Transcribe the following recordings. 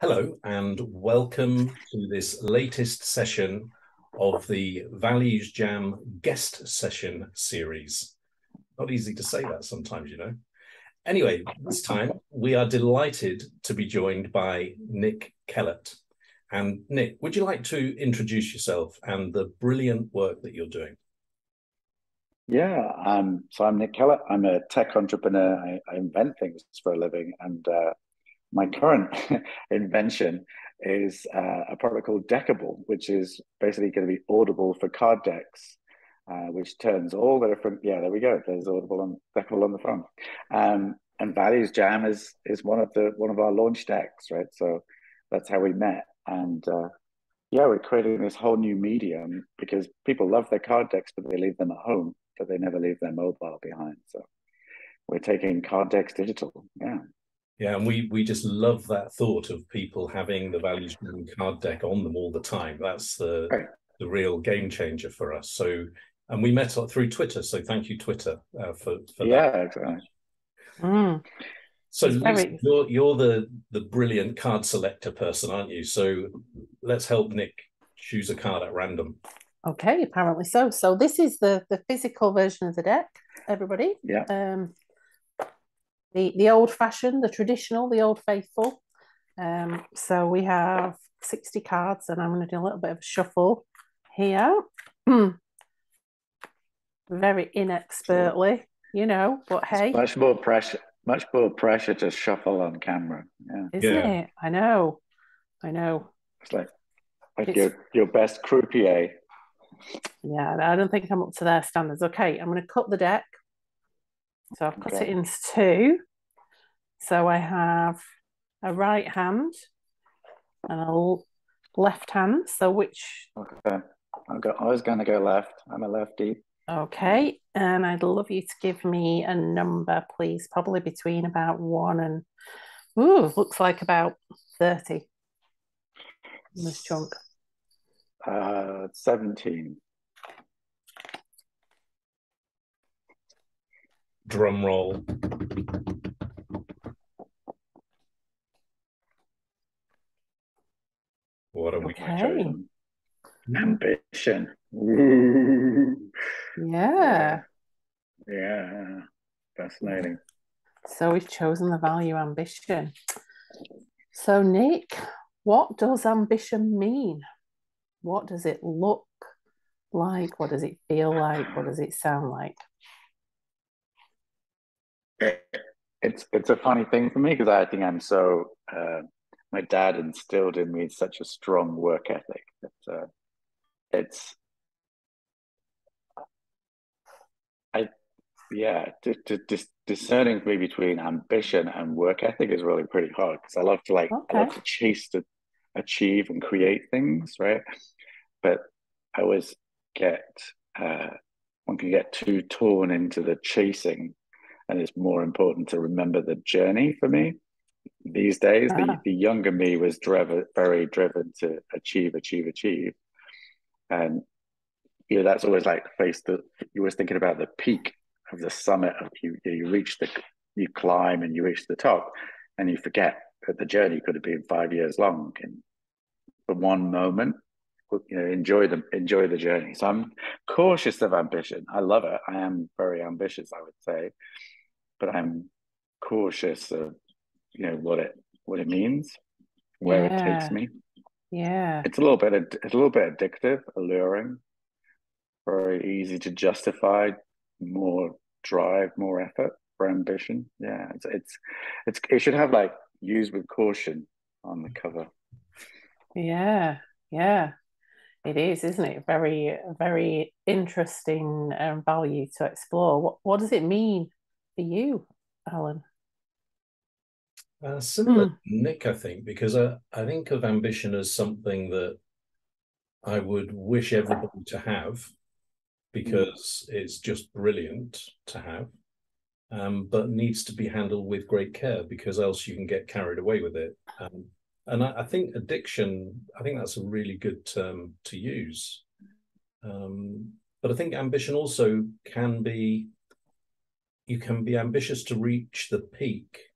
Hello and welcome to this latest session of the ValuesJam guest session series. Not easy to say that sometimes, you know. Anyway, this time we are delighted to be joined by Nick Kellett. And Nick, would you like to introduce yourself and the brilliant work that you're doing? Yeah, so I'm Nick Kellett. I'm a tech entrepreneur. I invent things for a living, and my current invention is a product called DECKIBLE, which is basically going to be audible for card decks, which turns all the different. Yeah, there we go. There's audible and DECKIBLE on the front. And ValuesJam is one of our launch decks, right? So that's how we met, and yeah, we're creating this whole new medium because people love their card decks, but they leave them at home, but they never leave their mobile behind. So we're taking card decks digital. Yeah. Yeah, and we just love that thought of people having the ValuesJam card deck on them all the time. That's Right. the real game changer for us. So, and we met through Twitter. So thank you, Twitter, for that. Yeah, exactly. Mm, So it's Lisa, very you're the brilliant card selector person, aren't you? So let's help Nick choose a card at random. okay, apparently so. So this is the physical version of the deck, everybody. Yeah. The old fashioned, the traditional, the old faithful. So we have 60 cards, and I'm going to do a little bit of a shuffle here. Very inexpertly, you know, but hey. It's much more pressure to shuffle on camera. Yeah. Isn't it? I know. It's like your best croupier. Yeah, I don't think I'm up to their standards. Okay, I'm going to cut the deck. So I've cut it into two. So I have a right hand and a left hand. So which? Okay. I was going to go left. I'm a lefty. Okay, and I'd love you to give me a number, please. Probably between about 1 and, ooh, looks like about 30 in this chunk. 17. Drum roll. What have we chosen? Ambition. Yeah. Yeah. Fascinating. So we've chosen the value ambition. So Nick, what does ambition mean? What does it look like? What does it feel like? What does it sound like? It's a funny thing for me because I think I'm so my dad instilled in me such a strong work ethic that it's I yeah discerning me between ambition and work ethic is really pretty hard because I love to chase to achieve and create things, right? But I always get one can get too torn into the chasing, and it's more important to remember the journey for me these days. The younger me was very driven to achieve, and that's always like you always thinking about the peak of the summit of you climb and you reach the top, and you forget that the journey could have been 5 years long, and for one moment, enjoy the journey. So I'm cautious of ambition. I love it. I am very ambitious, I would say, but I'm cautious of what it means, where it takes me. Yeah. It's a little bit addictive, alluring, very easy to justify more drive, more effort for ambition. Yeah, it should have like use with caution on the cover. Yeah. It is, isn't it? Very, very interesting value to explore. What does it mean for you, Alan? Similar to Nick, I think, because I think of ambition as something that I would wish everybody to have because it's just brilliant to have, but needs to be handled with great care because else you can get carried away with it. And I think addiction, I think that's a really good term to use. But I think ambition also you can be ambitious to reach the peak,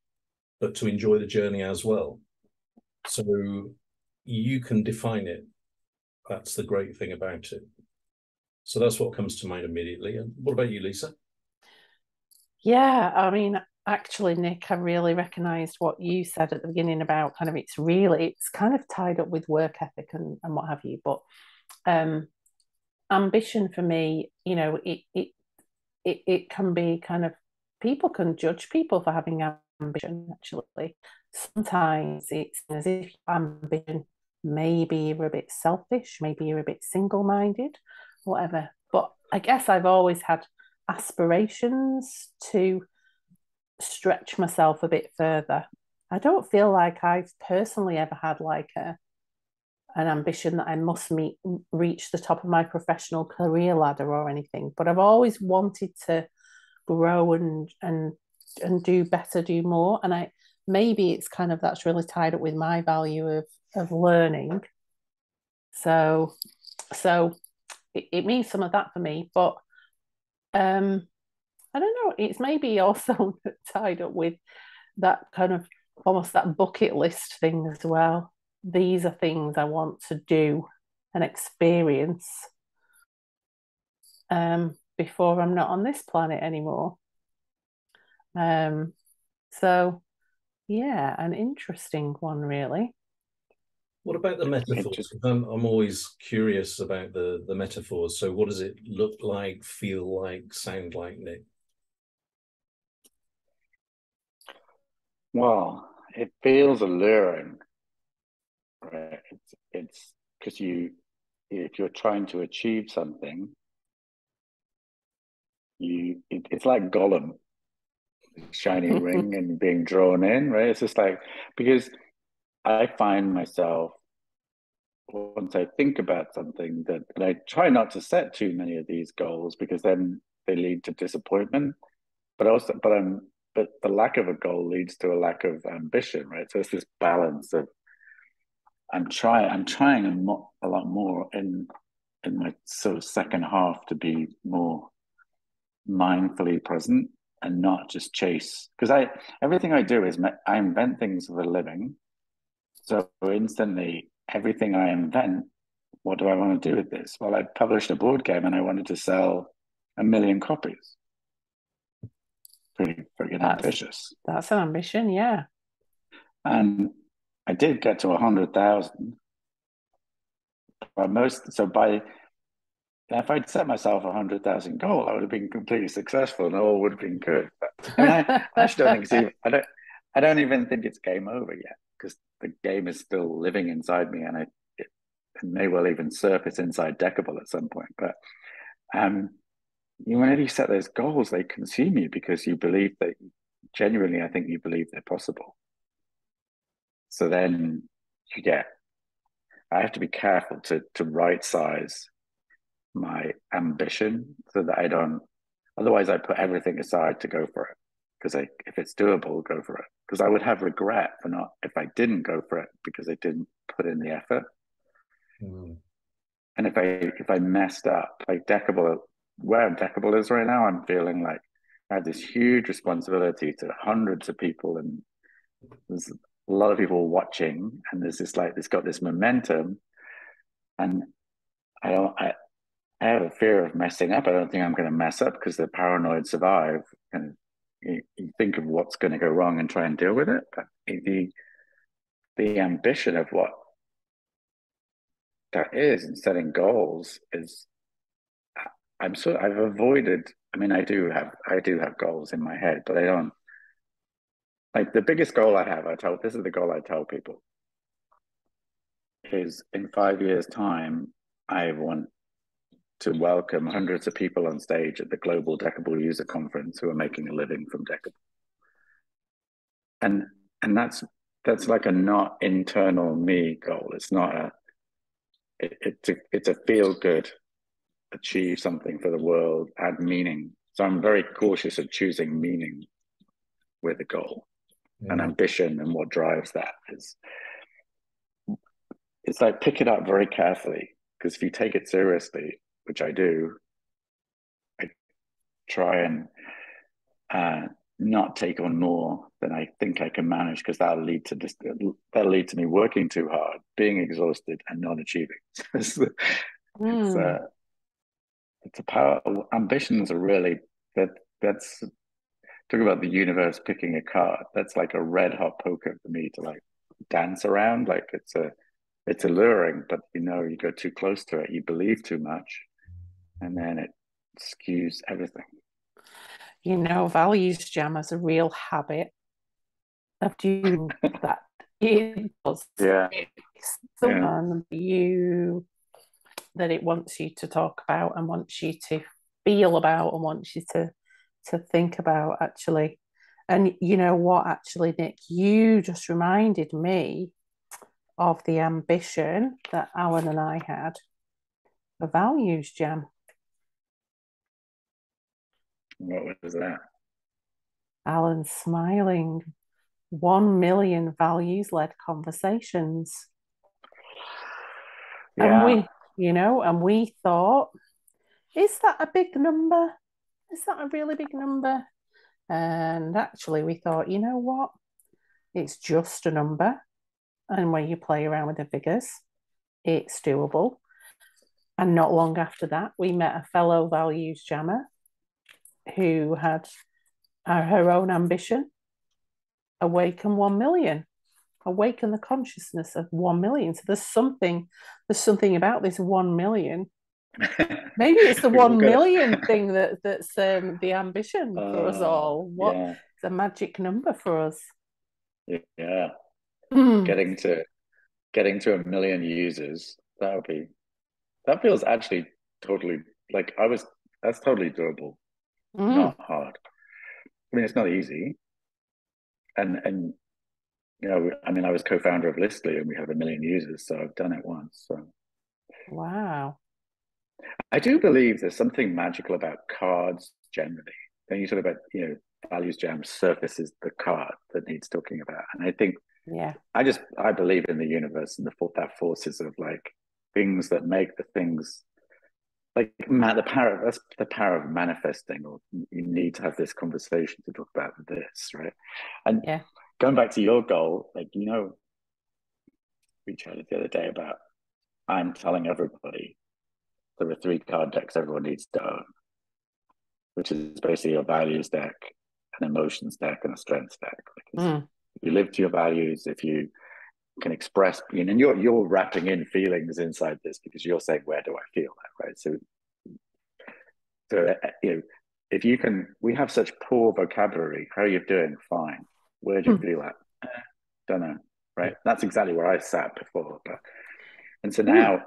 but to enjoy the journey as well. So you can define it. That's the great thing about it. So that's what comes to mind immediately. And what about you, Lisa? Yeah, I mean, actually, Nick, I really recognized what you said at the beginning about kind of it's kind of tied up with work ethic and what have you. But ambition for me, you know, it can be kind of, people can judge people for having ambition, actually. Sometimes it's as if ambition, maybe you're a bit selfish, maybe you're a bit single-minded, whatever. But I guess I've always had aspirations to stretch myself a bit further. I don't feel like I've personally ever had like an ambition that I must reach the top of my professional career ladder or anything, but I've always wanted to grow and do better, do more. And I maybe it's kind of, that's really tied up with my value of learning. So it means some of that for me, but I don't know, it's maybe also tied up with that kind of almost that bucket list thing as well. These are things I want to do and experience before I'm not on this planet anymore. So yeah, an interesting one, really. What about the metaphors? I'm always curious about the metaphors. So what does it look like, feel like, sound like, Nick? Well, it feels alluring, right? It's because if you're trying to achieve something, it's like Gollum, shiny ring and being drawn in, right? It's just like, because I find myself, once I think about something, that and I try not to set too many of these goals because then they lead to disappointment. But the lack of a goal leads to a lack of ambition, right? So it's this balance of I'm trying a lot more in my sort of second half to be more mindfully present and not just chase, because everything I do is I invent things for a living. So instantly everything I invent, what do I want to do with this? Well, I published a board game and I wanted to sell 1 million copies. Pretty freaking ambitious. That's an ambition, yeah. And I did get to 100,000. If I'd set myself 100,000 goal, I would have been completely successful and all would have been good. But I mean, I actually don't think it's even, I don't even think it's game over yet, because the game is still living inside me, and it may well even surface inside DECKIBLE at some point. But whenever you set those goals, they consume you because you believe that, genuinely, I think you believe they're possible. So then I have to be careful to right size my ambition so that I don't, otherwise I put everything aside to go for it. Because if it's doable, go for it. Because I would have regret for not, if I didn't go for it because I didn't put in the effort. And if I messed up, like DECKIBLE, where DECKIBLE is right now, I'm feeling like I have this huge responsibility to hundreds of people, and there's a lot of people watching, and there's this like, it's got this momentum, and I have a fear of messing up. I don't think I'm going to mess up because the paranoid survive, and you think of what's going to go wrong and try and deal with it. But the ambition of what that is, and setting goals is, I've avoided. I mean, I do have goals in my head, but I don't, like, the biggest goal I have. This is the goal I tell people, is in 5 years' time, I want to welcome hundreds of people on stage at the Global DECKIBLE User Conference who are making a living from DECKIBLE. And that's like a not internal me goal. It's not it's a feel good, achieve something for the world, add meaning. So I'm very cautious of choosing meaning with a goal. And ambition, and what drives that is, it's like, pick it up very carefully, because if you take it seriously, which I do, I try and not take on more than I think I can manage, because that'll lead to me working too hard, being exhausted, and not achieving. it's, it's a power. Ambitions are really that's talk about the universe picking a card. That's like a red hot poker for me to like dance around. Like it's alluring, but you go too close to it, you believe too much, and then it skews everything. ValuesJam has a real habit of doing that. It does. Yeah. Someone that it wants you to talk about and wants you to feel about and wants you to think about, actually. And you know what, actually, Nick, you just reminded me of the ambition that Alan and I had for ValuesJam. What was that? Alan's smiling. 1 million values-led conversations. Yeah. And we thought, is that a big number? Is that a really big number? And actually we thought, you know what? It's just a number. And when you play around with the figures, it's doable. And not long after that, we met a fellow values jammer who had her own ambition, awaken 1 million, awaken the consciousness of 1 million. So there's something about this 1 million. Maybe it's the 1 million thing that's the ambition for us all. It's a magic number for us. Yeah. Getting to 1 million users, that feels actually totally like that's totally doable. Not hard. I mean, it's not easy. And I was co-founder of Listly, and we have 1 million users, so I've done it once. So wow. I do believe there's something magical about cards generally. Then you talk about, ValuesJam surfaces the card that needs talking about. And I think, I believe in the universe and that forces of like things that make the things like that's the power of manifesting, or you need to have this conversation to talk about this, right? And going back to your goal, like, we chatted the other day about, I'm telling everybody there are 3 card decks everyone needs to own, which is basically a values deck, an emotions deck, and a strengths deck. Because if you live to your values, if you can express, and you're wrapping in feelings inside this, because you're saying, where do I feel that, right? So if you can, we have such poor vocabulary. How are you doing? Fine. Where do you feel that? Don't know, right? That's exactly where I sat before. And so now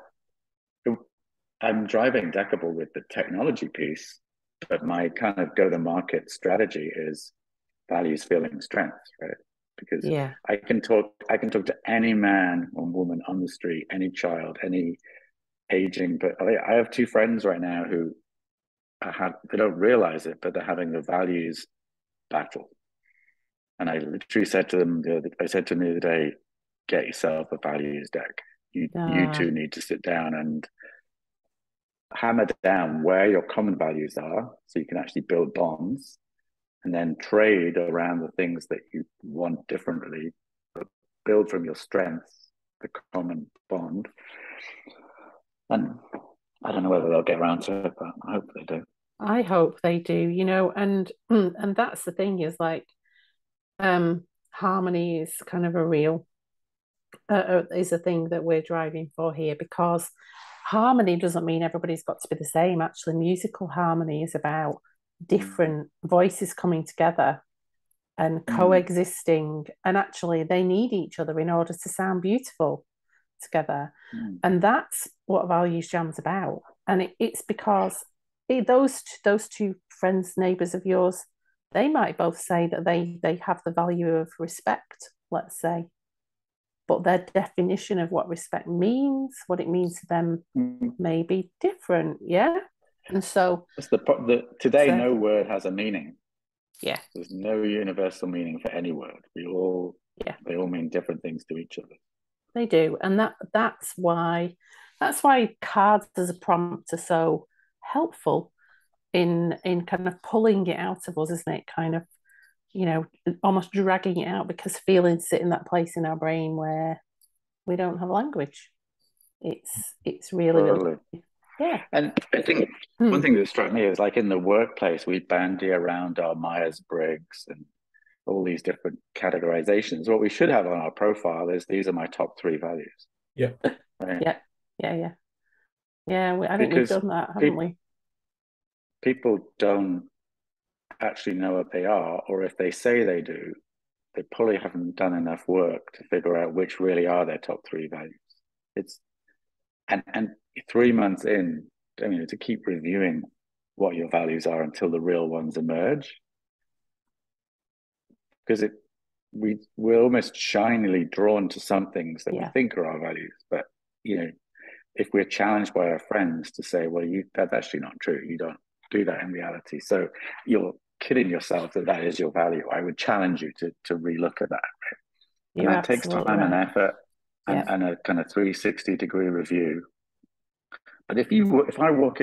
I'm driving DECKIBLE with the technology piece, but my kind of go-to-market strategy is values, feeling, strength, right? Because I can talk to any man or woman on the street, any child, any aging. But I have 2 friends right now who they don't realize it, but they're having a values battle. And I literally said to them the other day, get yourself a values deck. You 2 need to sit down and hammer down where your common values are, so you can actually build bonds, and then trade around the things that you want differently, but build from your strengths the common bond. And I don't know whether they'll get around to it, but I hope they do. I hope they do, and that's the thing, is like harmony is kind of a real is a thing that we're driving for here, because harmony doesn't mean everybody's got to be the same. Actually, musical harmony is about different voices coming together and coexisting, and actually they need each other in order to sound beautiful together. And that's what ValuesJam's about. And it's because those 2 friends, neighbours of yours, they might both say that they have the value of respect, let's say, but their definition of what respect means, what it means to them, may be different. And so that's today no word has a meaning. There's no universal meaning for any word. They all mean different things to each other. They do. And that's why cards as a prompt are so helpful in kind of pulling it out of us, isn't it? Kind of almost dragging it out, because feelings sit in that place in our brain where we don't have language. It's really, Totally. really, yeah. And I think one thing that struck me is, like, in the workplace, we bandy around our Myers-Briggs and all these different categorizations. What we should have on our profile is, these are my top 3 values. Yeah. Right? Yeah. I think we've done that, haven't we? People don't actually know what they are, or if they say they do, they probably haven't done enough work to figure out which really are their top 3 values. And 3 months in, to keep reviewing what your values are until the real ones emerge, because we're almost shinily drawn to some things that we think are our values, but if we're challenged by our friends to say, well, that's actually not true, you don't do that in reality, so you're kidding yourself that is your value, I would challenge you to relook at that. Right? And that takes time and effort, and a kind of 360-degree review. But if I walk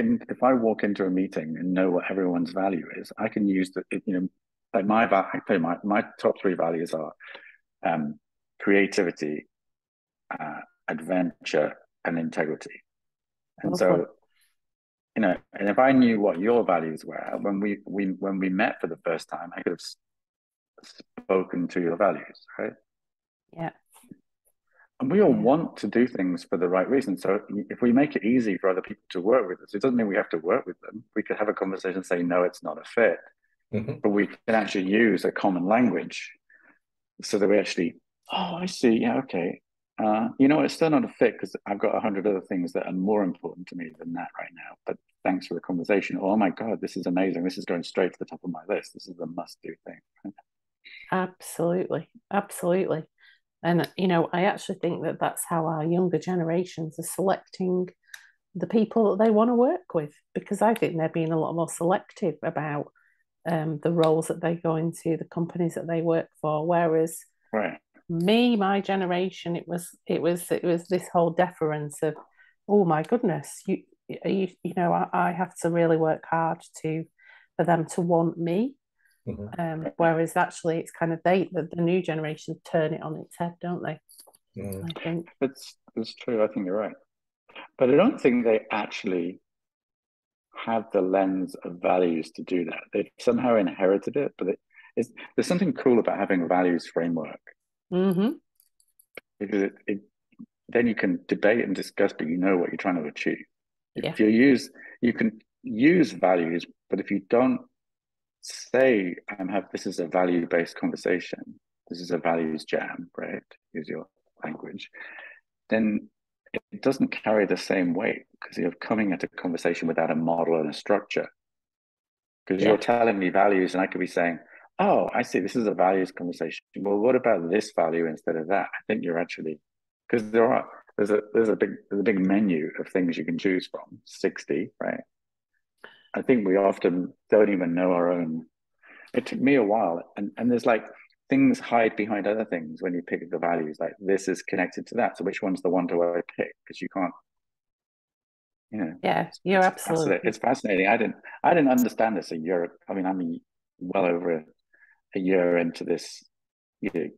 into a meeting and know what everyone's value is, I can use like my top 3 values are creativity, adventure, and integrity. And so, and if I knew what your values were when we met for the first time, I could have spoken to your values, right? Yeah. And we all want to do things for the right reason. So if we make it easy for other people to work with us, it doesn't mean we have to work with them. We could have a conversation and say, no, it's not a fit. But we can actually use a common language so that we actually, oh, I see. Yeah, okay. It's still not a fit because I've got 100 other things that are more important to me than that right now. But thanks for the conversation. Oh my God, this is amazing. This is going straight to the top of my list. This is a must-do thing. Absolutely. And, I actually think that that's how our younger generations are selecting the people that they want to work with, because I think they're being a lot more selective about the roles that they go into, the companies that they work for. Whereas my generation, it was this whole deference of, oh my goodness, I have to really work hard for them to want me. Whereas actually it's kind of the new generation turn it on its head, don't they? I think it's true. I think you're right, but I don't think they actually have the lens of values to do that. They've somehow inherited it, but there's something cool about having a values framework, because then you can debate and discuss, but you know what you're trying to achieve. If you can use values, but if you don't say, this is a value-based conversation, this is a values jam, right? Use your language, then it doesn't carry the same weight, because you're coming at a conversation without a model and a structure. Because you're telling me values, and I could be saying, oh, I see, this is a values conversation. Well, what about this value instead of that? I think you're actually, because there's a big menu of things you can choose from, 60, right? I think we often don't even know our own. It took me a while, and there's like things hide behind other things when you pick the values. Like, this is connected to that, so which one's the one do I pick? Because you can't, Yeah, you're absolutely. It's fascinating. I didn't understand this a year. I mean, I'm well over a year into this. The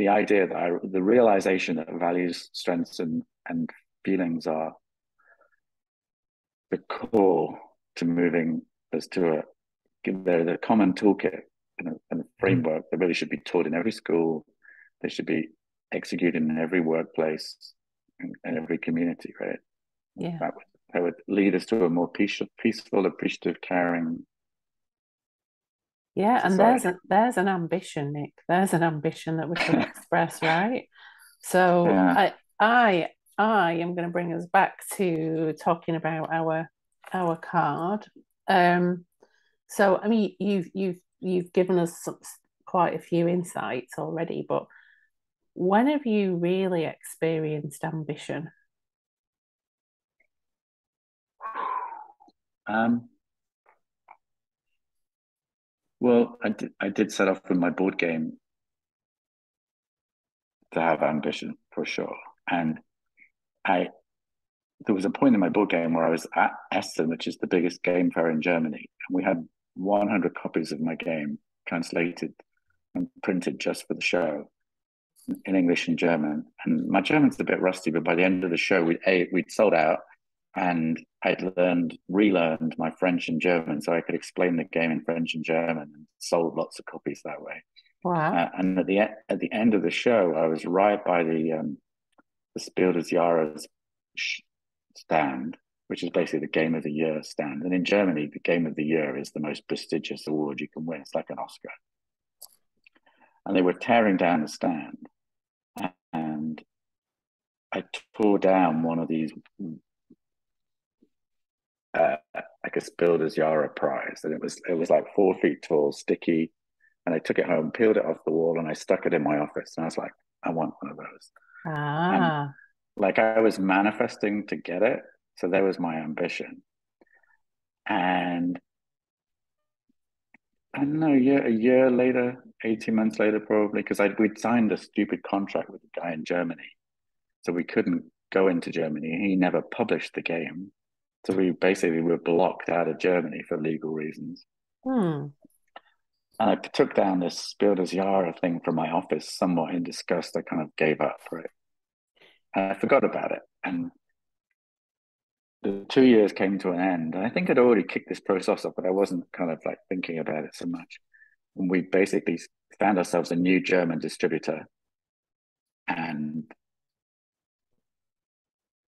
idea that the realization that values, strengths, and feelings are the core to moving us to they're the common toolkit and a framework that really should be taught in every school. They should be executed in every workplace and every community, right? Yeah. That would lead us to a more peaceful, appreciative, caring. Yeah, society. And there's an ambition, Nick. There's an ambition that we can express, right? So I am going to bring us back to talking about our card. So I mean, you've given us quite a few insights already, but when have you really experienced ambition? Well, I did set off with my board game to have ambition for sure, and there was a point in my board game where I was at Essen, which is the biggest game fair in Germany, and we had 100 copies of my game translated and printed just for the show in English and German. And my German's a bit rusty, but by the end of the show, we'd sold out, and I'd relearned my French and German, so I could explain the game in French and German, and sold lots of copies that way. Wow. And at the end of the show, I was right by the Spiel des Jahres stand, which is basically the Game of the Year stand. And in Germany, the Game of the Year is the most prestigious award you can win. It's like an Oscar. And they were tearing down the stand, and I tore down one of these, like a Spiel des Jahres prize, and it was like 4 feet tall, sticky. And I took it home, peeled it off the wall, and I stuck it in my office. And I was like, I want one of those. And like I was manifesting to get it. So that was my ambition. And I don't know, a year later, 18 months later, probably, because we'd signed a stupid contract with a guy in Germany. So we couldn't go into Germany. He never published the game. So we basically were blocked out of Germany for legal reasons. And I took down this Spiel des Jahres thing from my office somewhat in disgust. I kind of gave up for it. And I forgot about it. And the 2 years came to an end. And I think I'd already kicked this process off, but I wasn't kind of like thinking about it so much. And we basically found ourselves a new German distributor. And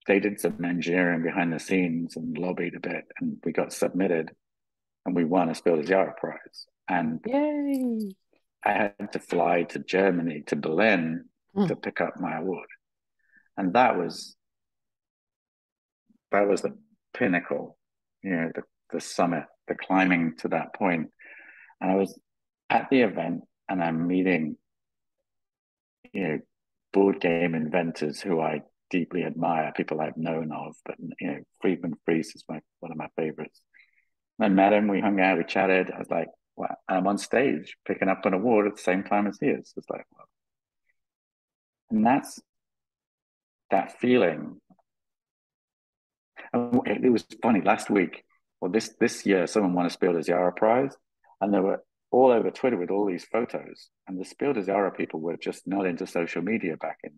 they did some engineering behind the scenes and lobbied a bit. And we got submitted, and we won a Spiel des Jahres prize. And yay! I had to fly to Germany, to Berlin, to pick up my award. And that was the pinnacle, the summit, the climbing to that point. And I was at the event, and I'm meeting, board game inventors who I deeply admire, people I've known of, but, Friedman Fries is one of my favorites. I met him, we hung out, we chatted. I was like, wow, I'm on stage picking up an award at the same time as he is. It's like, wow. And that's that feeling. And it was funny, last week, or this year, someone won a Spiel des Jahres prize, and they were all over Twitter with all these photos. And the Spiel des Jahres people were just not into social media back in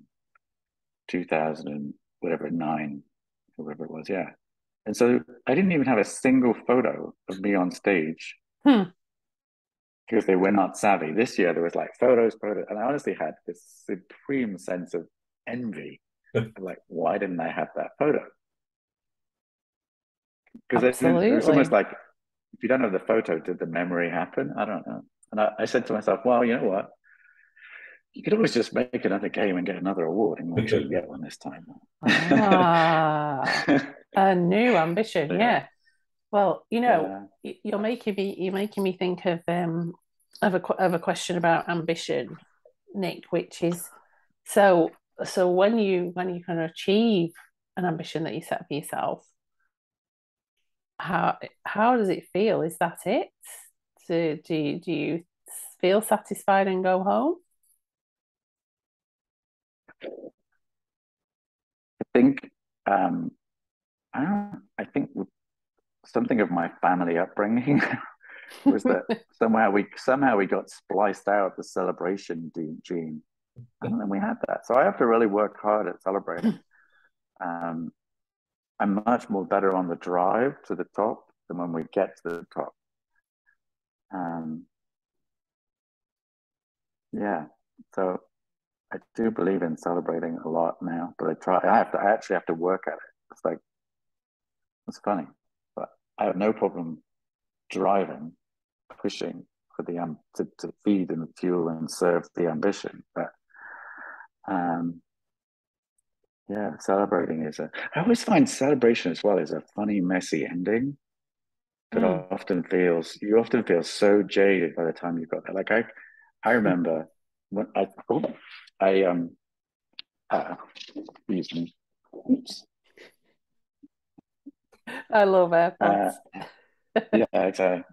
2000 and whatever, 9, whatever it was, yeah. And so I didn't even have a single photo of me on stage because they were not savvy. This year there was like photos, and I honestly had this supreme sense of envy. Like, why didn't I have that photo? Because it's almost like, if you don't have the photo, did the memory happen? I don't know. And I said to myself, well, you know what? You could always just make another game and get another award, and we'll sure you get one this time. A new ambition, yeah. Well, you're making me think of a question about ambition, Nick, which is so when you kind of achieve an ambition that you set for yourself, how does it feel? Is that it? Do you feel satisfied and go home? I think something of my family upbringing was that somehow we got spliced out the celebration gene, and then we had that. So I have to really work hard at celebrating. I'm much more better on the drive to the top than when we get to the top. Yeah, so I do believe in celebrating a lot now, but I actually have to work at it. It's funny, but I have no problem driving, pushing for to feed and fuel and serve the ambition. But yeah, celebrating I always find celebration as well is a funny, messy ending that you often feel so jaded by the time you've got there. Like I remember when excuse me. Oops. I love AirPods. Yeah, exactly.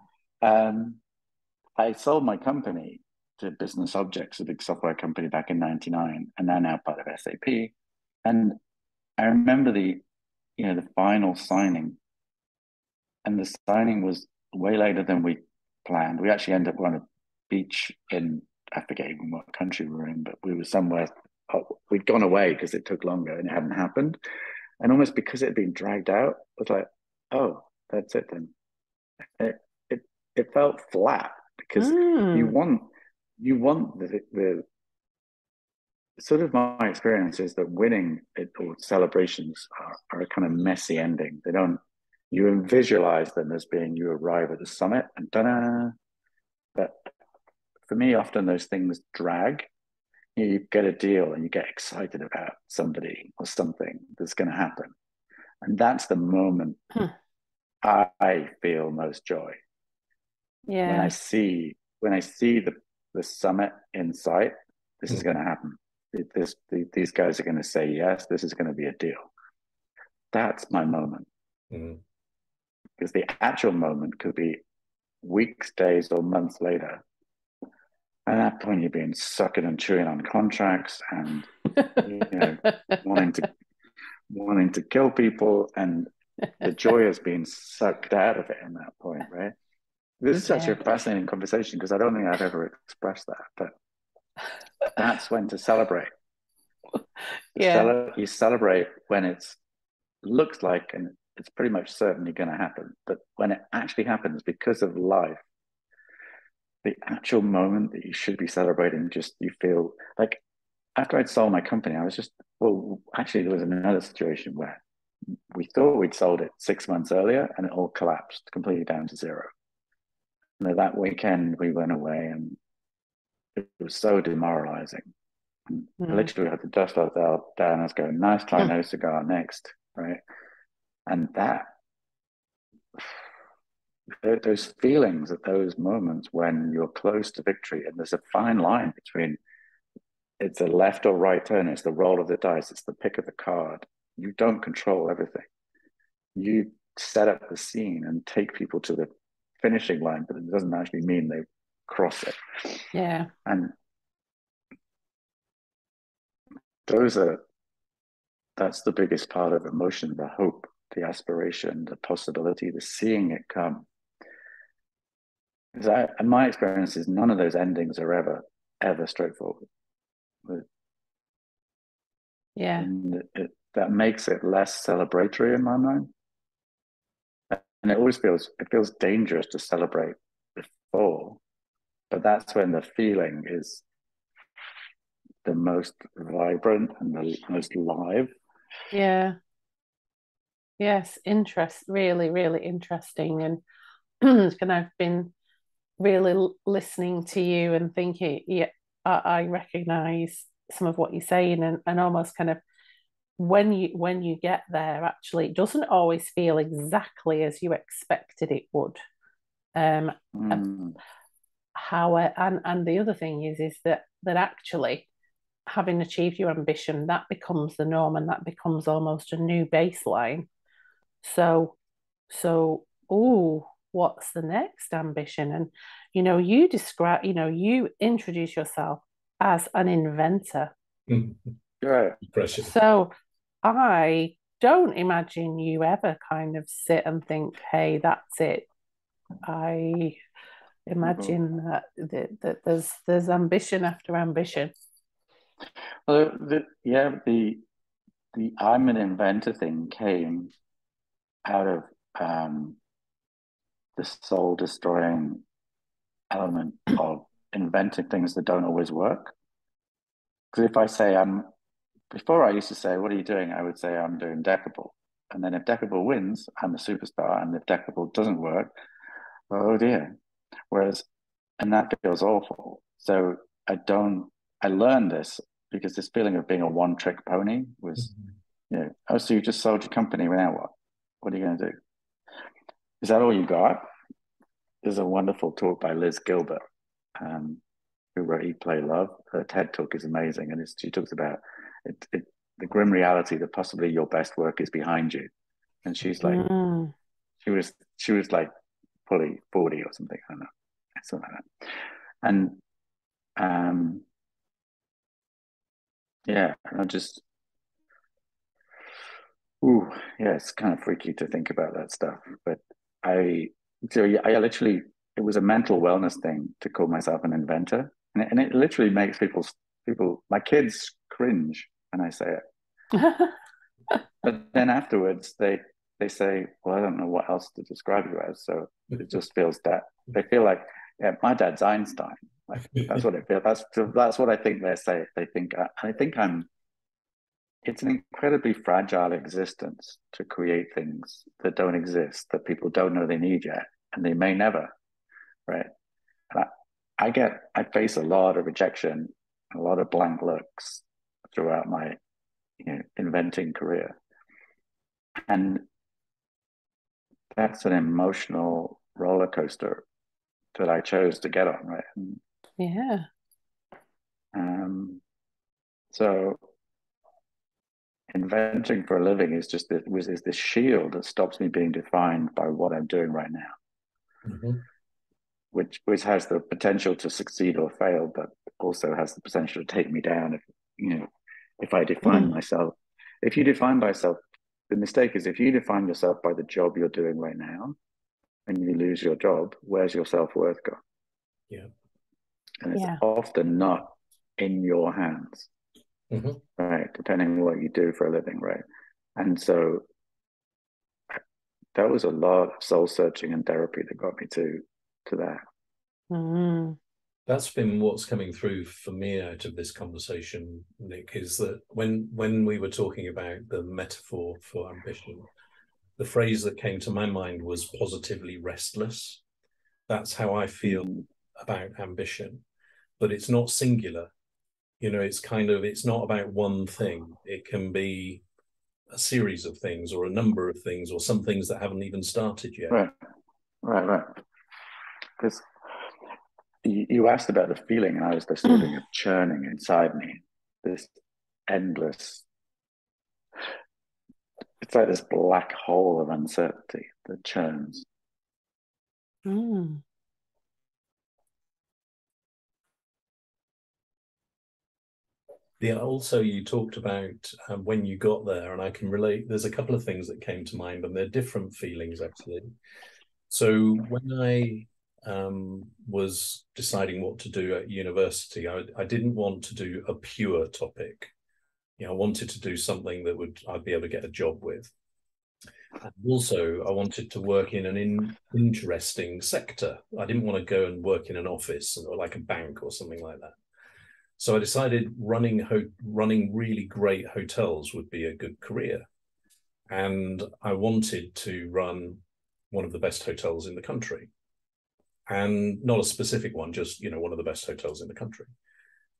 I sold my company to Business Objects, a big software company, back in '99, and they're now part of SAP. And I remember the final signing, and the signing was way later than we planned. We actually ended up on a beach in, I forget even what country we were in, but we were somewhere. We'd gone away because it took longer and it hadn't happened. And almost because it had been dragged out, it was like, oh, that's it then. It felt flat because you want the sort of, my experience is that winning it, or celebrations are a kind of messy ending. They don't, you visualize them as being, you arrive at the summit and ta-da. But for me, often those things drag. You get a deal and you get excited about somebody or something that's going to happen. And that's the moment I feel most joy. Yeah. When I see the summit in sight, this is going to happen. These guys are going to say yes. This is going to be a deal. That's my moment. Because the actual moment could be weeks, days, or months later. At that point, you're being sucking and chewing on contracts, and wanting to kill people, and the joy has been sucked out of it in that point, right? This is actually a fascinating conversation because I don't think I've ever expressed that, but that's when to celebrate. You celebrate when it looks like, and it's pretty much certainly going to happen, but when it actually happens, because of life, the actual moment that you should be celebrating, just you feel like, after I'd sold my company, I was just, well, actually there was another situation where we thought we'd sold it 6 months earlier and it all collapsed completely down to zero. And that weekend we went away and it was so demoralizing. I literally had to dust ourselves down. I was going, nice try, no cigar next, right? And those feelings at those moments when you're close to victory, and there's a fine line between, it's a left or right turn, it's the roll of the dice, it's the pick of the card. You don't control everything. You set up the scene and take people to the finishing line, but it doesn't actually mean they cross it. Yeah. And that's the biggest part of emotion, the hope, the aspiration, the possibility, the seeing it come. Because in my experience is none of those endings are ever straightforward. Yeah. And that makes it less celebratory in my mind. And it always feels dangerous to celebrate before, but that's when the feeling is the most vibrant and the most live. Yeah. Yes, really, really interesting. And I've been really listening to you and thinking, yeah, I recognize some of what you're saying, and almost kind of when you get there, actually, it doesn't always feel exactly as you expected it would. How and the other thing is that actually, having achieved your ambition, that becomes the norm, and that becomes almost a new baseline. So, what's the next ambition? And you introduce yourself as an inventor. Right. So I don't imagine you ever kind of sit and think, hey, that's it. I imagine that there's ambition after ambition. Well, the I'm an inventor thing came out of the soul destroying element of inventing things that don't always work. Because if I say before I used to say, what are you doing? I would say I'm doing DECKIBLE. And then if DECKIBLE wins, I'm a superstar. And if DECKIBLE doesn't work, oh dear. And that feels awful. So I learned this because this feeling of being a one-trick pony was, oh, so you just sold your company, now what? What are you going to do? Is that all you got? There's a wonderful talk by Liz Gilbert, who wrote Eat, Play, Love. Her TED talk is amazing. And she talks about the grim reality that possibly your best work is behind you. And she's like, she was like probably 40 or something. I don't know. Something like that. And yeah, and I just, it's kind of freaky to think about that stuff. But I literally, it was a mental wellness thing to call myself an inventor, and it literally makes people, my kids cringe when I say it. But then afterwards, they say, "Well, I don't know what else to describe you as." So it just feels that they feel like, "Yeah, my dad's Einstein." Like that's what it feels. That's what I think they say. They think I think I'm. It's an incredibly fragile existence to create things that don't exist, that people don't know they need yet, and they may never. Right? And I face a lot of rejection, a lot of blank looks throughout my inventing career, and that's an emotional roller coaster that I chose to get on, right? Yeah. So inventing for a living is just is this shield that stops me being defined by what I'm doing right now, which has the potential to succeed or fail, but also has the potential to take me down if I define myself. If you define myself, the mistake is if you define yourself by the job you're doing right now, and you lose your job, where's your self-worth go? Yeah. And it's often not in your hands, right? Depending on what you do for a living, right? And so that was a lot of soul searching and therapy that got me to that. That's been what's coming through for me out of this conversation, Nick, is that when we were talking about the metaphor for ambition, the phrase that came to my mind was positively restless. That's how I feel about ambition, but it's not singular. It's not about one thing. It can be a series of things or a number of things or some things that haven't even started yet. Right. Because you asked about the feeling, and I was this feeling of churning inside me, this endless, it's like this black hole of uncertainty that churns. Also, you talked about when you got there, and I can relate. There's a couple of things that came to mind, and they're different feelings, actually. So when I was deciding what to do at university, I didn't want to do a pure topic. I wanted to do something that I'd be able to get a job with. And also, I wanted to work in an interesting sector. I didn't want to go and work in an office or like a bank or something like that. So I decided running really great hotels would be a good career. And I wanted to run one of the best hotels in the country. And not a specific one, just, one of the best hotels in the country.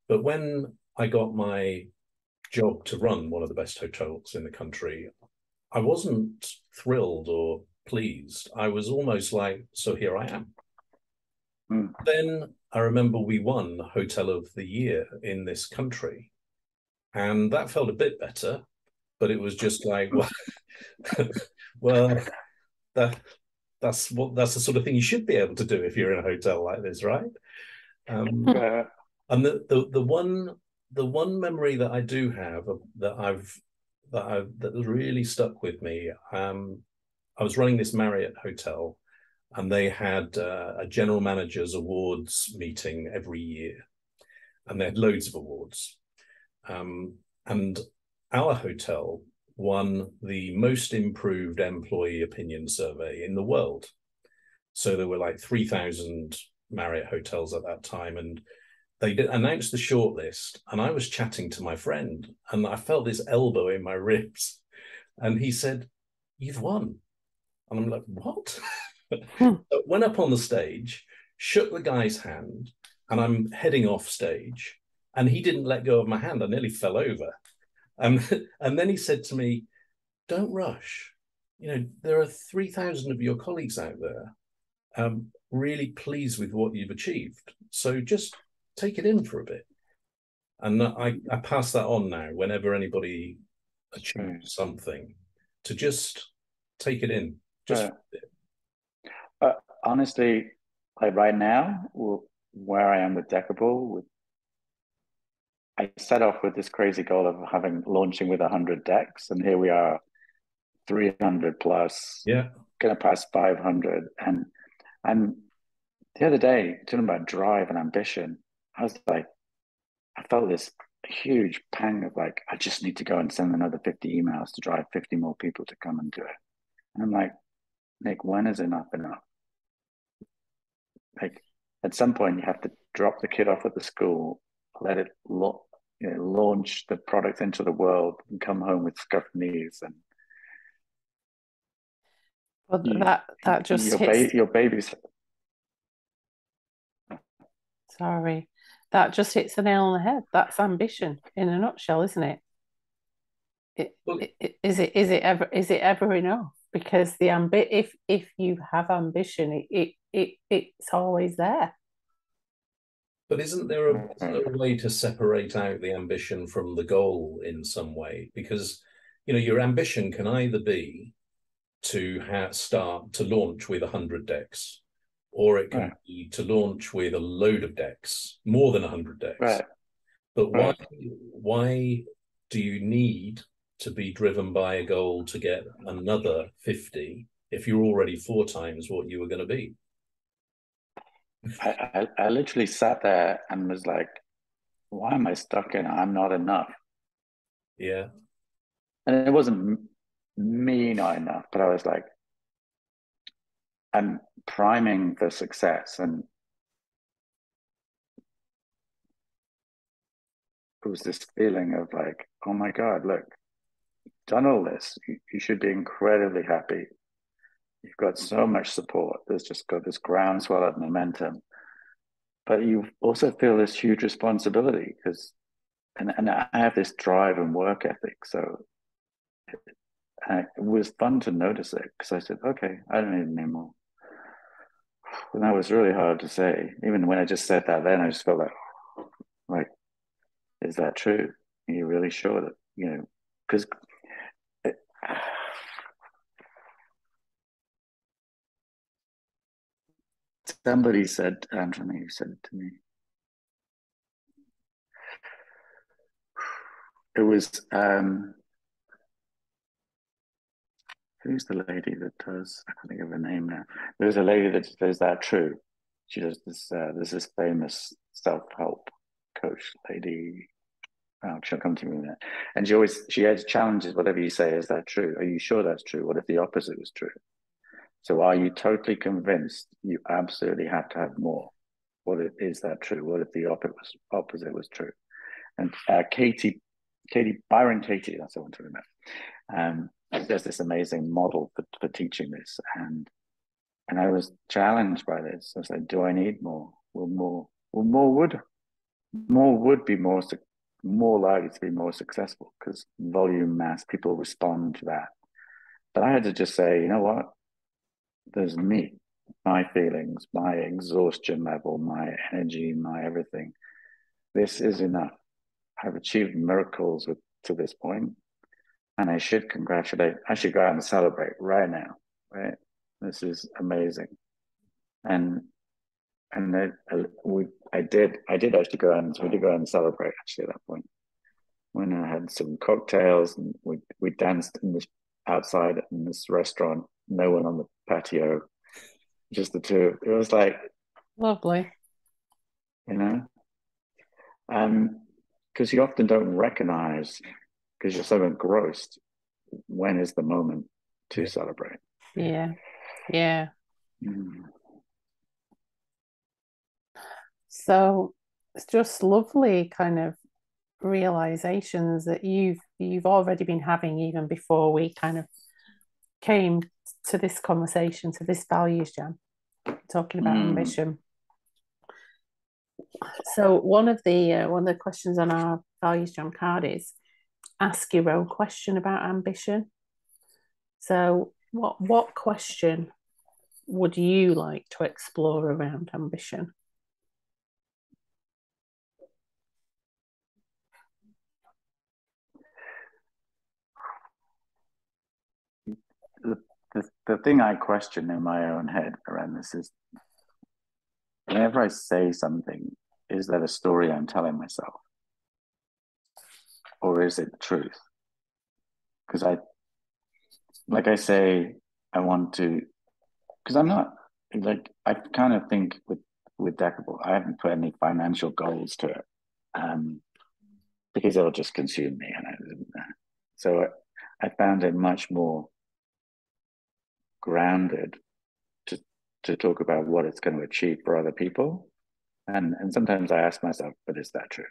But when I got my job to run one of the best hotels in the country, I wasn't thrilled or pleased. I was almost like, so here I am. Then I remember we won Hotel of the Year in this country. And that felt a bit better, but it was just like, well, that's the sort of thing you should be able to do if you're in a hotel like this, right? And the one memory that I do have that really stuck with me. I was running this Marriott hotel, and they had a general managers awards meeting every year, and they had loads of awards. And our hotel won the most improved employee opinion survey in the world. So there were like 3,000 Marriott hotels at that time, and they announced the shortlist, and I was chatting to my friend, and I felt this elbow in my ribs, and he said, "You've won." And I'm like, "What?" Went up on the stage, shook the guy's hand, and I'm heading off stage, and he didn't let go of my hand. I nearly fell over. And then he said to me, "Don't rush. There are 3,000 of your colleagues out there really pleased with what you've achieved. So just take it in for a bit." And I pass that on now whenever anybody achieves something, to just take it in. Just honestly, like right now, where I am with DECKIBLE, I set off with this crazy goal of launching with 100 decks, and here we are, 300 plus. Yeah, going to pass 500, and the other day, talking about drive and ambition, I was like, I felt this huge pang of like, I just need to go and send another 50 emails to drive 50 more people to come and do it. And I'm like, Nick, when is enough enough? Like, at some point, you have to drop the kid off at the school, let it launch the product into the world, and come home with scuffed knees. And Well, that just hits your baby's. Sorry, that just hits the nail on the head. That's ambition in a nutshell, isn't it? Is it ever enough? Because if you have ambition, it's always there. But isn't there a way to separate out the ambition from the goal in some way? Because your ambition can either be to start to launch with 100 decks, or it can be to launch with a load of decks, more than 100 decks. Right. But why do you need to be driven by a goal to get another 50 if you're already 4 times what you were going to be? I literally sat there and was like, why am I stuck in I'm not enough? Yeah. And it wasn't me not enough, but I was like, I'm priming for success. And it was this feeling of like, oh my God, look, done all this. You should be incredibly happy. You've got so much support. There's just got this groundswell of momentum. But you also feel this huge responsibility because, and I have this drive and work ethic. So it was fun to notice it because I said, okay, I don't need any more. And that was really hard to say. Even when I just said that, then I just felt like, is that true? Are you really sure that, because somebody said, Anthony, who said it to me. It was, who's the lady that does, I can't think of her name now. There's a lady that does that true. She does this, there's this famous self-help coach lady. She'll come to me with that. And she has challenges, whatever you say, is that true? Are you sure that's true? What if the opposite was true? So are you totally convinced you absolutely have to have more? Is that true? What if the opposite was true? And Byron Katie, that's what I want to remember. There's this amazing model for teaching this. And I was challenged by this. I was like, do I need more? More would be more likely to be more successful because volume, mass, people respond to that. But I had to just say, you know what? There's me, my feelings, my exhaustion level, my energy, my everything. This is enough. I've achieved miracles to this point, and I should congratulate. I should go out and celebrate right now. Right? This is amazing. And I did actually go out and we did go out and celebrate actually at that point. When I had some cocktails and we danced outside in this restaurant, no one on the patio, just the two. It was like lovely, because you often don't recognize because you're so engrossed. When is the moment to celebrate? Yeah. So it's just lovely kind of realizations that you've already been having even before we kind of came to this conversation, to this values jam, talking about ambition. So one of the questions on our values jam card is ask your own question about ambition. So what question would you like to explore around ambition? The thing I question in my own head around this is whenever I say something, is that a story I'm telling myself? Or is it truth? Because like I say, I want to, because I'm not, like, I kind of think with with DECKIBLE. I haven't put any financial goals to it, because it'll just consume me. So I found it much more grounded to talk about what it's going to achieve for other people. And sometimes I ask myself, but is that true?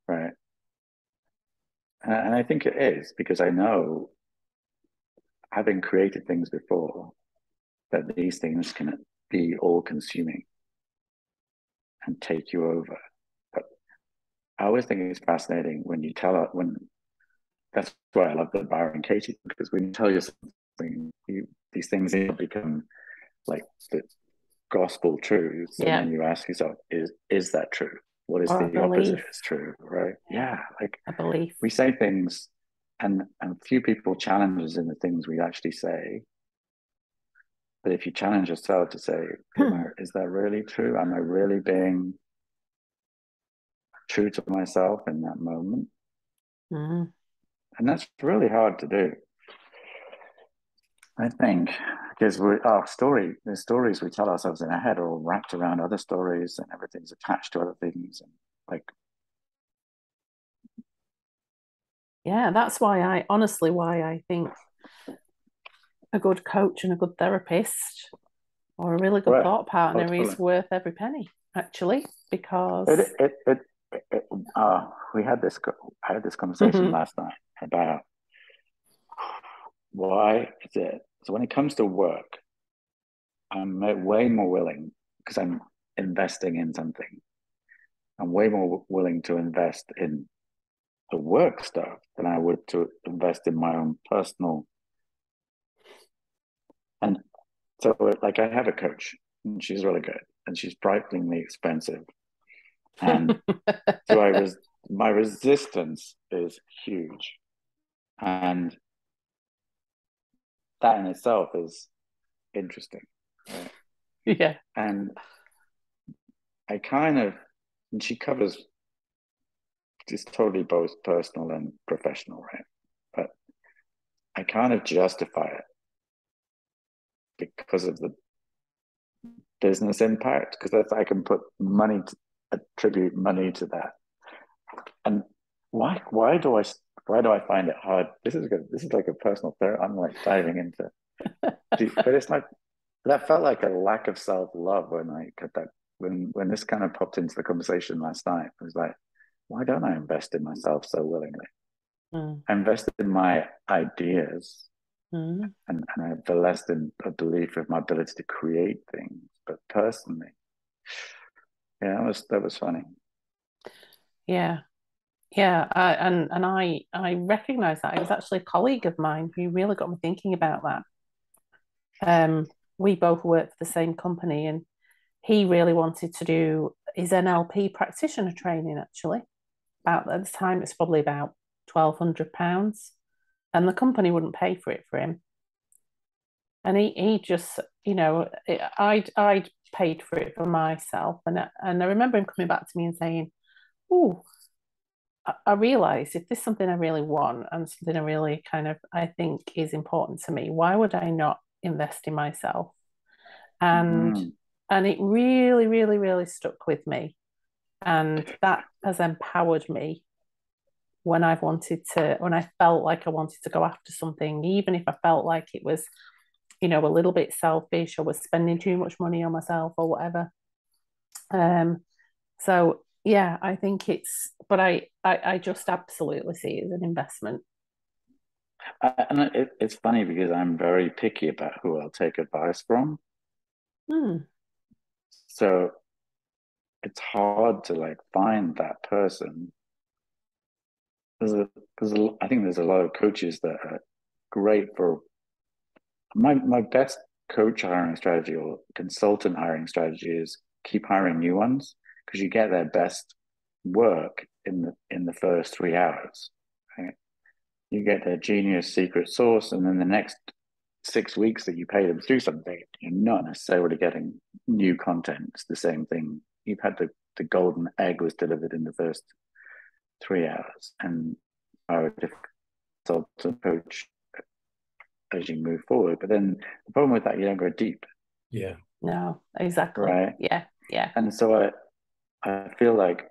Right. And I think it is, because I know, having created things before, that these things can be all consuming and take you over. But I always think it's fascinating when you tell, that's why I love the Byron Katie, because when you tell you something, these things become like the gospel truths. And then you ask yourself, is that true? What is the opposite is true, right? Yeah, like a belief. We say things, and few people challenge us in the things we actually say. But if you challenge yourself to say, is that really true? Am I really being true to myself in that moment? Mm. And that's really hard to do, I think, because the stories we tell ourselves in our head are all wrapped around other stories, and everything's attached to other things. And like, yeah, that's why I think a good coach and a good therapist or a really good thought partner is worth every penny, actually, because I had this conversation last night about why is it. So when it comes to work, I'm way more willing, because I'm investing in something. I'm way more willing to invest in the work stuff than I would to invest in my own personal. And so, like, I have a coach, and she's really good, and she's frighteningly expensive. And so my resistance is huge. And that in itself is interesting. Right? Yeah. And she covers just totally both personal and professional, right? But I kind of justify it because of the business impact, because I can attribute money to that. And why do I find it hard? This is like a personal therapy. I'm like diving into, but it's like, that felt like a lack of self-love when this kind of popped into the conversation last night. It was like, why don't I invest in myself so willingly? I invest in my ideas, and I invest in a belief of my ability to create things. But personally, yeah, that was funny. Yeah. I recognize that. It was actually a colleague of mine who really got me thinking about that. We both worked for the same company, and he really wanted to do his NLP practitioner training, actually. About at the time, it's probably about £1,200, and the company wouldn't pay for it for him. And he just, I'd paid for it for myself, and I remember him coming back to me and saying, "Oh, I realised if this is something I really want and something I really I think is important to me, why would I not invest in myself?" And it really, really, really stuck with me. And that has empowered me when I felt like I wanted to go after something, even if I felt like it was, a little bit selfish or was spending too much money on myself or whatever. So yeah, I think but I just absolutely see it as an investment. And it's funny because I'm very picky about who I'll take advice from. So it's hard to find that person. I think there's a lot of coaches that are great for my best coach hiring strategy or consultant hiring strategy is keep hiring new ones, because you get their best work in the first 3 hours. Right? You get their genius secret sauce, and then the next 6 weeks that you pay them to do something, you're not necessarily getting new content. It's the same thing. You've had the golden egg was delivered in the first 3 hours, and I would consultant coach as you move forward. But then the problem with that, you don't go deep. Yeah. No, exactly. Right. Yeah. Yeah. And so I feel like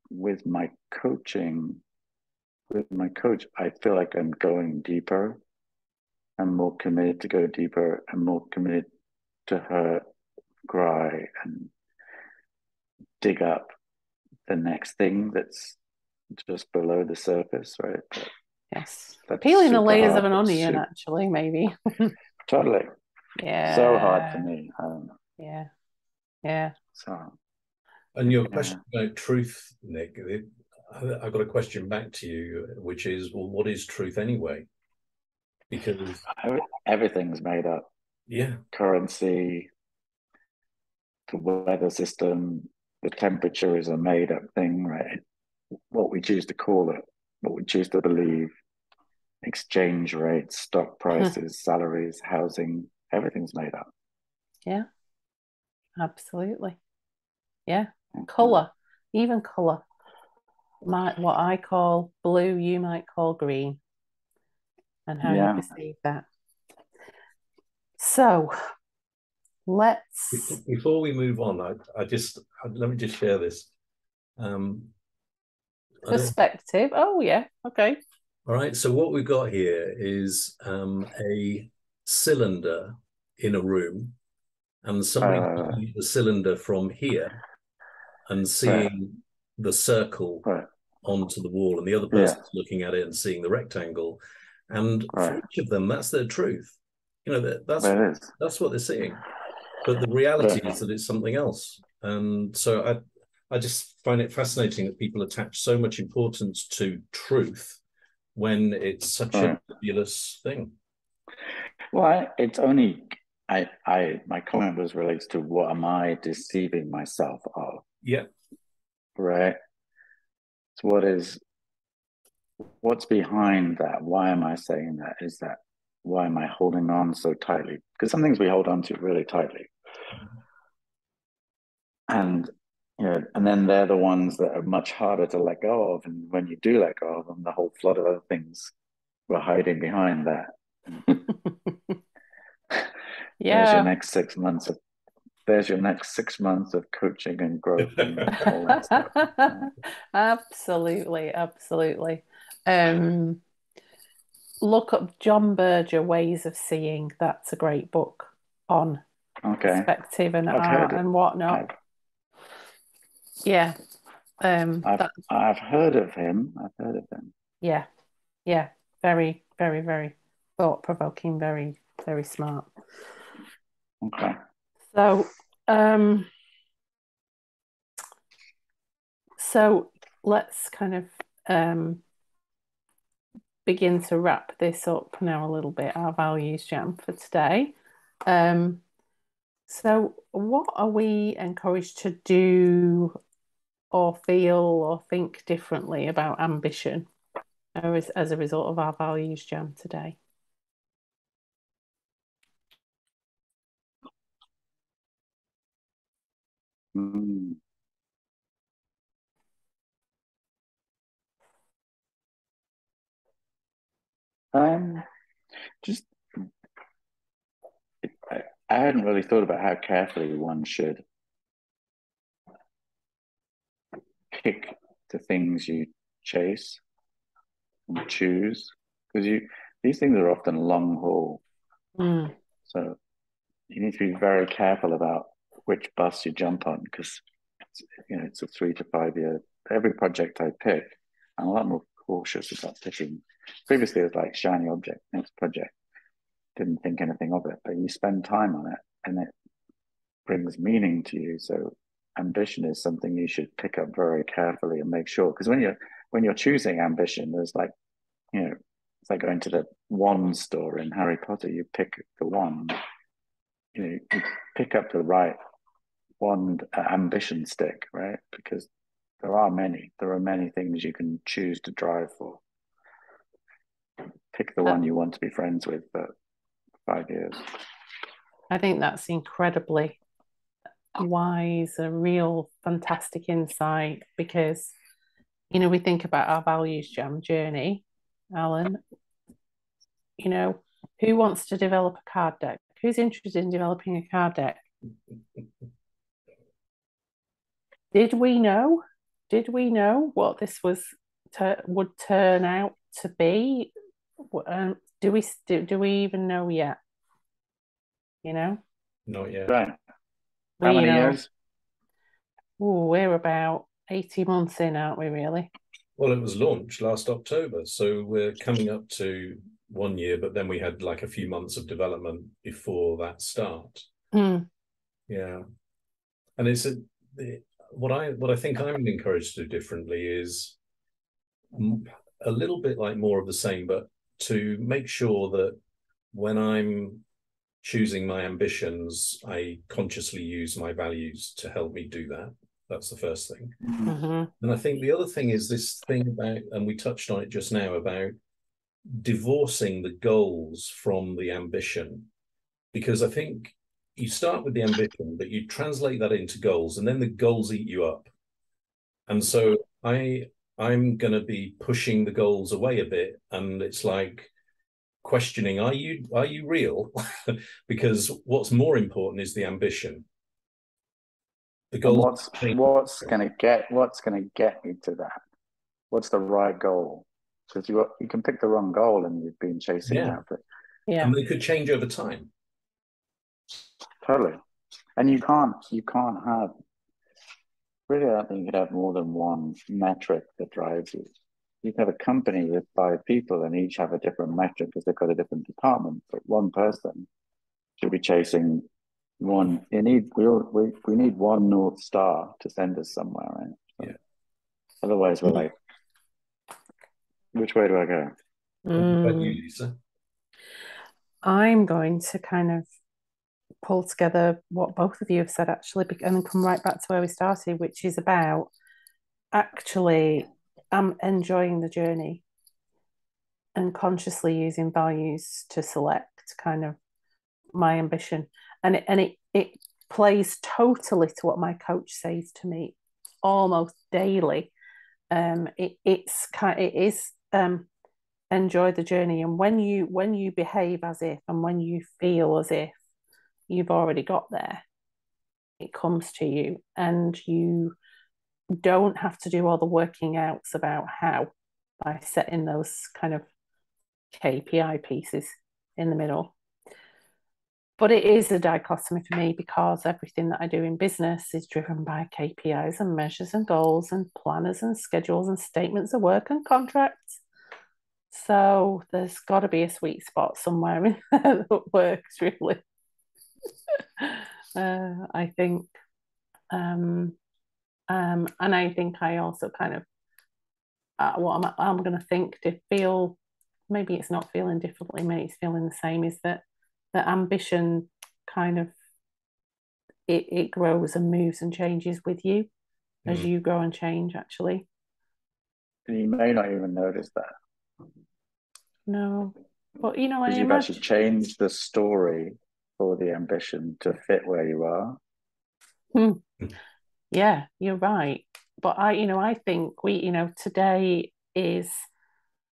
with my coach, I feel like I'm going deeper. I'm more committed to go deeper. I'm more committed to hurt, cry, and dig up the next thing that's just below the surface, right? Yes. That's Peeling the super layers hard. of an onion, actually, maybe. Totally. Yeah. So hard for me. I don't know. Yeah. Yeah. So, And your yeah. question about truth, Nick, I've got a question back to you, which is, well, what is truth anyway? Because Everything's made up. yeah, Currency, the weather system, the temperature is a made up thing, right? What we choose to call it, what we choose to believe, exchange rates, stock prices, salaries, housing, everything's made up. Yeah, absolutely. Yeah. Color, even color. What I call blue, you might call green, and how you perceive that. So let's. Before we move on, let me just share this. Perspective. Oh, yeah. Okay. All right. So what we've got here is a cylinder in a room, and somebody looking at the cylinder from here and seeing the circle onto the wall, and the other person's looking at it and seeing the rectangle. And for each of them, that's their truth. You know, that's what they're seeing. But the reality is that it's something else. And so I just find it fascinating that people attach so much importance to truth when it's such a nebulous thing. Well, it's only my comment was related to what am I deceiving myself of? Yeah. Right. So what's behind that? Why am I saying that? Why am I holding on so tightly? Because some things we hold on to really tightly. And and then they're the ones that are much harder to let go of. And when you do let go of them, the whole flood of other things were hiding behind that. Yeah. There's your next 6 months of coaching and growth and all that stuff. Absolutely. Look up John Berger, Ways of Seeing. That's a great book on perspective and art and whatnot. Yeah. I've heard of him. Yeah. Yeah. Very, very, very thought-provoking, very, very smart. Okay. So let's kind of begin to wrap this up now a little bit, our values jam for today. So what are we encouraged to do or feel or think differently about ambition as a result of our values jam today? Just I hadn't really thought about how carefully one should pick the things you chase and choose, because these things are often long haul. So you need to be very careful about which bus you jump on, because it's a 3 to 5 year. Every project I pick, I'm a lot more cautious about picking. Previously, it was like shiny object, next project. Didn't think anything of it, but you spend time on it, and it brings meaning to you. So ambition is something you should pick up very carefully and make sure, because when you're choosing ambition, there's like, it's like going to the wand store in Harry Potter. You pick the wand, you pick up the right wand ambition stick, right? Because there are many things you can choose to drive for. Pick the one you want to be friends with for 5 years. I think that's incredibly wise, a real fantastic insight, because we think about our values jam journey, Alan. Who wants to develop a card deck? Who's interested in developing a card deck? Did we know? Did we know what this was would turn out to be? Do we even know yet? You know, Not yet. Right. How many years? Oh, we're about 18 months in, aren't we, really? Well, it was launched last October, so we're coming up to 1 year, but then we had like a few months of development before that start. Yeah. And what I think I'm encouraged to do differently is a little bit like more of the same, but to make sure that when I'm choosing my ambitions, I consciously use my values to help me do that. That's the first thing. And I think the other thing is this thing about, and we touched on it just now, about divorcing the goals from the ambition. Because I think you start with the ambition, but you translate that into goals, and then the goals eat you up. And so I'm going to be pushing the goals away a bit, and it's like questioning, are you real? Because what's more important is the ambition. The goals. What's going to get me to that? What's the right goal? Because you can pick the wrong goal and you've been chasing that. But and they could change over time. Totally. And you can't have, really, I don't think you could have more than one metric that drives you. You can have a company with 5 people and each have a different metric because they've got a different department, but one person should be chasing one. We need one North Star to send us somewhere, right? So yeah. Otherwise, we're like, which way do I go? What about you, Lisa? I'm going to kind of pull together what both of you have said, actually, and then come right back to where we started, which is about actually I'm enjoying the journey and consciously using values to select kind of my ambition. And it plays totally to what my coach says to me almost daily. It is enjoy the journey, and when you behave as if, and when you feel as if you've already got there, it comes to you, and you don't have to do all the working outs about how, by setting those kind of KPI pieces in the middle. But it is a dichotomy for me because everything that I do in business is driven by KPIs and measures and goals and planners and schedules and statements of work and contracts. So there's got to be a sweet spot somewhere in there that works, really. I think. And I think I also kind of, what I'm going to think to feel, maybe it's not feeling differently, maybe it's feeling the same, is that ambition kind of, it grows and moves and changes with you as you grow and change, actually. You may not even notice that. No, but you know, because you've actually changed the story for the ambition to fit where you are. Yeah, you're right. But I think today is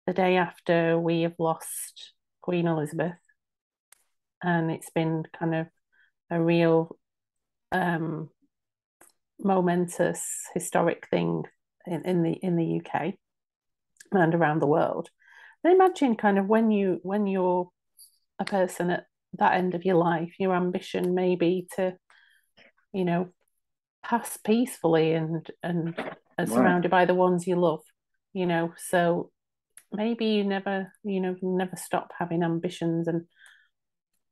the day after we have lost Queen Elizabeth, and it's been kind of a real momentous, historic thing in the UK and around the world. And imagine kind of when you're a person at that end of your life, your ambition may be to, pass peacefully and surrounded by the ones you love, so maybe you never stop having ambitions. And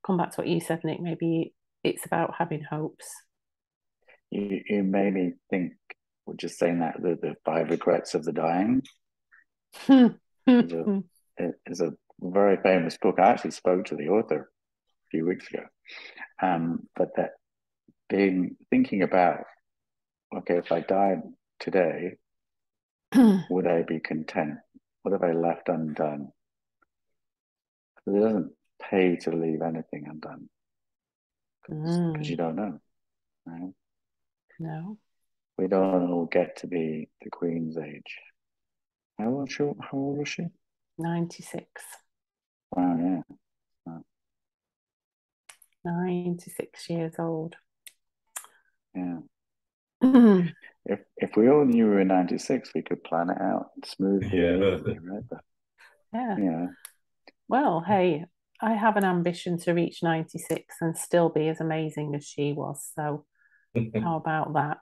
come back to what you said, Nick, maybe it's about having hopes. You made me think, we're just saying that the 5 regrets of the dying is a very famous book. I actually spoke to the author a few weeks ago, but that thinking about, okay, if I died today, would I be content? What have I left undone? It doesn't pay to leave anything undone because you don't know. Right? No. We don't all get to be the Queen's age. How old was she? 96. Wow, yeah. Wow. 96 years old. Yeah. if we all knew we were 96, we could plan it out smoothly and easily, right? But, yeah. Well, hey, I have an ambition to reach 96 and still be as amazing as she was. So how about that?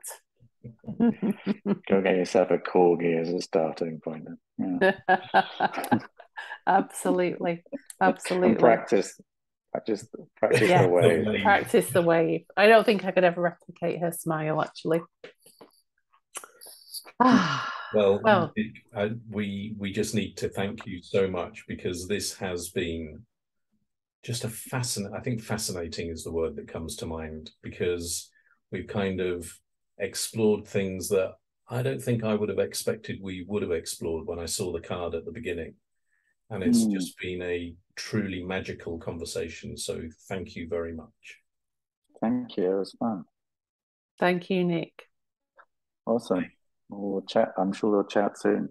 Go get yourself a corgi as a starting point. Yeah. Absolutely. Absolutely. And practice the wave. Practice the wave. I don't think I could ever replicate her smile, actually. Well, we just need to thank you so much, because this has been just a I think fascinating is the word that comes to mind, because we've kind of explored things that I don't think I would have expected we would have explored when I saw the card at the beginning. And it's just been a truly magical conversation. So thank you very much. Thank you. It was fun. Thank you, Nick. Awesome. We'll chat. I'm sure we'll chat soon.